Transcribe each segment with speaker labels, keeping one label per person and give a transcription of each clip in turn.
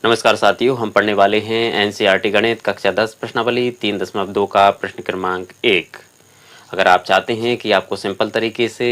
Speaker 1: नमस्कार साथियों, हम पढ़ने वाले हैं एनसीईआरटी गणित कक्षा 10 प्रश्नावली 3.2 का प्रश्न क्रमांक 1। अगर आप चाहते हैं कि आपको सिंपल तरीके से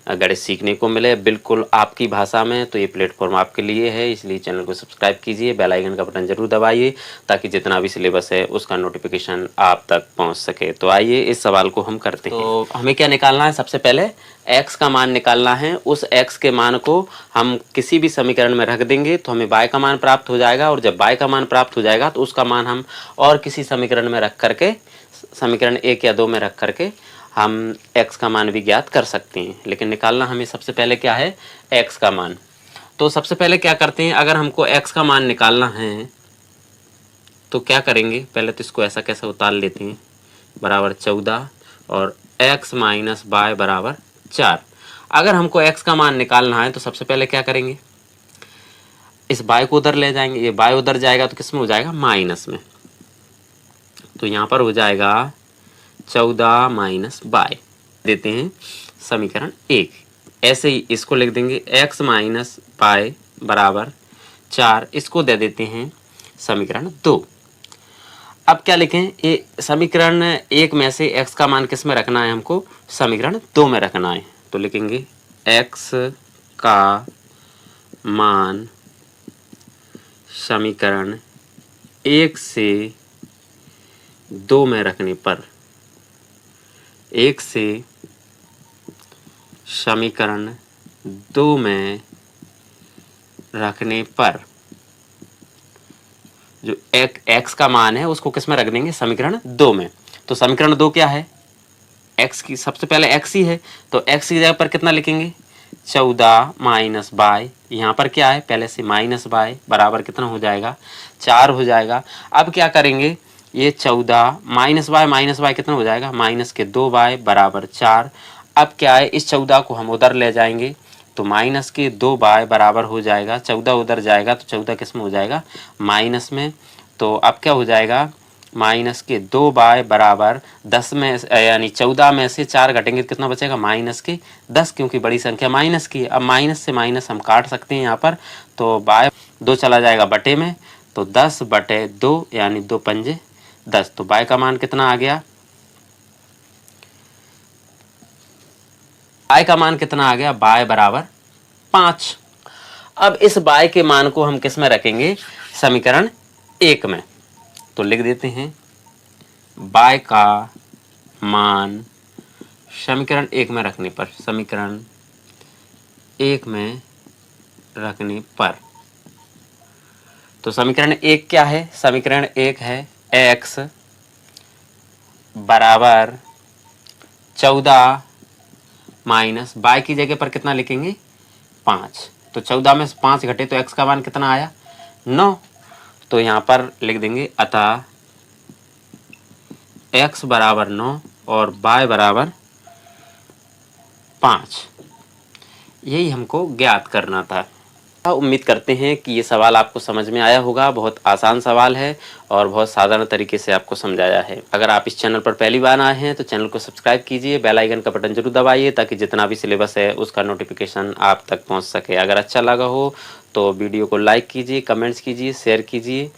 Speaker 1: गणित सीखने को मिले बिल्कुल आपकी भाषा में, तो ये प्लेटफॉर्म आपके लिए है। इसलिए चैनल को सब्सक्राइब कीजिए, बेल आइकन का बटन जरूर दबाइए ताकि जितना भी सिलेबस है उसका नोटिफिकेशन आप तक पहुंच सके। तो आइए इस सवाल को हम करते हैं। तो हमें क्या निकालना है? सबसे पहले x का मान निकालना है। उस x के मान को हम किसी भी समीकरण में रख देंगे तो हमें y का मान प्राप्त हो जाएगा, और जब y का मान प्राप्त हो जाएगा तो उसका मान हम और किसी समीकरण में रख करके, समीकरण 1 या 2 में रख करके हम x का मान भी ज्ञात कर सकते हैं। लेकिन निकालना हमें सबसे पहले क्या है? x का मान। तो सबसे पहले क्या करते हैं, अगर हमको x का मान निकालना है तो क्या करेंगे? पहले तो इसको ऐसा कैसे उतार लेते हैं, बराबर 14 और x माइनस y बराबर 4। अगर हमको x का मान निकालना है तो सबसे पहले क्या करेंगे, इस y को उधर ले जाएंगे। ये y उधर जाएगा तो किस में हो जाएगा? माइनस में। तो यहाँ पर हो जाएगा 14 माइनस y, देते हैं समीकरण 1। ऐसे ही इसको लिख देंगे x माइनस y बराबर 4, इसको दे देते हैं समीकरण 2। अब क्या लिखें? ये समीकरण 1 में से x का मान किस में रखना है? हमको समीकरण 2 में रखना है। तो लिखेंगे x का मान समीकरण 1 से 2 में रखने पर, 1 से समीकरण 2 में रखने पर जो x का मान है उसको किस में रख देंगे? समीकरण 2 में। तो समीकरण 2 क्या है? x की, सबसे पहले x ही है तो x की जगह पर कितना लिखेंगे? 14 माइनस y, यहाँ पर क्या है? पहले से माइनस y बराबर कितना हो जाएगा? 4 हो जाएगा। अब क्या करेंगे, ये 14 माइनस y कितना हो जाएगा? माइनस के 2y बराबर 4। अब क्या है, इस 14 को हम उधर ले जाएंगे तो माइनस के 2y बराबर हो जाएगा, 14 उधर जाएगा तो 14 किस में हो जाएगा? माइनस में। तो अब क्या हो जाएगा? माइनस के 2y बराबर 10 में, यानी 14 में से 4 घटेंगे तो कितना बचेगा? माइनस के 10, क्योंकि बड़ी संख्या माइनस की। अब माइनस से माइनस हम काट सकते हैं यहाँ पर, तो y 2 चला जाएगा बटे में, तो 10 बटे 2 यानी 2 पंजे 10। तो y का मान कितना आ गया? y का मान कितना आ गया? y बराबर 5। अब इस y के मान को हम किस में रखेंगे? समीकरण 1 में। तो लिख देते हैं y का मान समीकरण 1 में रखने पर, समीकरण 1 में रखने पर। तो समीकरण 1 क्या है? समीकरण 1 है x बराबर 14 माइनस y की जगह पर कितना लिखेंगे? 5। तो 14 में से 5 घटे तो x का मान कितना आया? 9। तो यहाँ पर लिख देंगे अतः x बराबर 9 और y बराबर 5। यही हमको ज्ञात करना था। उम्मीद करते हैं कि ये सवाल आपको समझ में आया होगा। बहुत आसान सवाल है और बहुत साधारण तरीके से आपको समझाया है। अगर आप इस चैनल पर पहली बार आए हैं तो चैनल को सब्सक्राइब कीजिए, बेल आइकन का बटन जरूर दबाइए ताकि जितना भी सिलेबस है उसका नोटिफिकेशन आप तक पहुंच सके। अगर अच्छा लगा हो तो वीडियो को लाइक कीजिए, कमेंट्स कीजिए, शेयर कीजिए।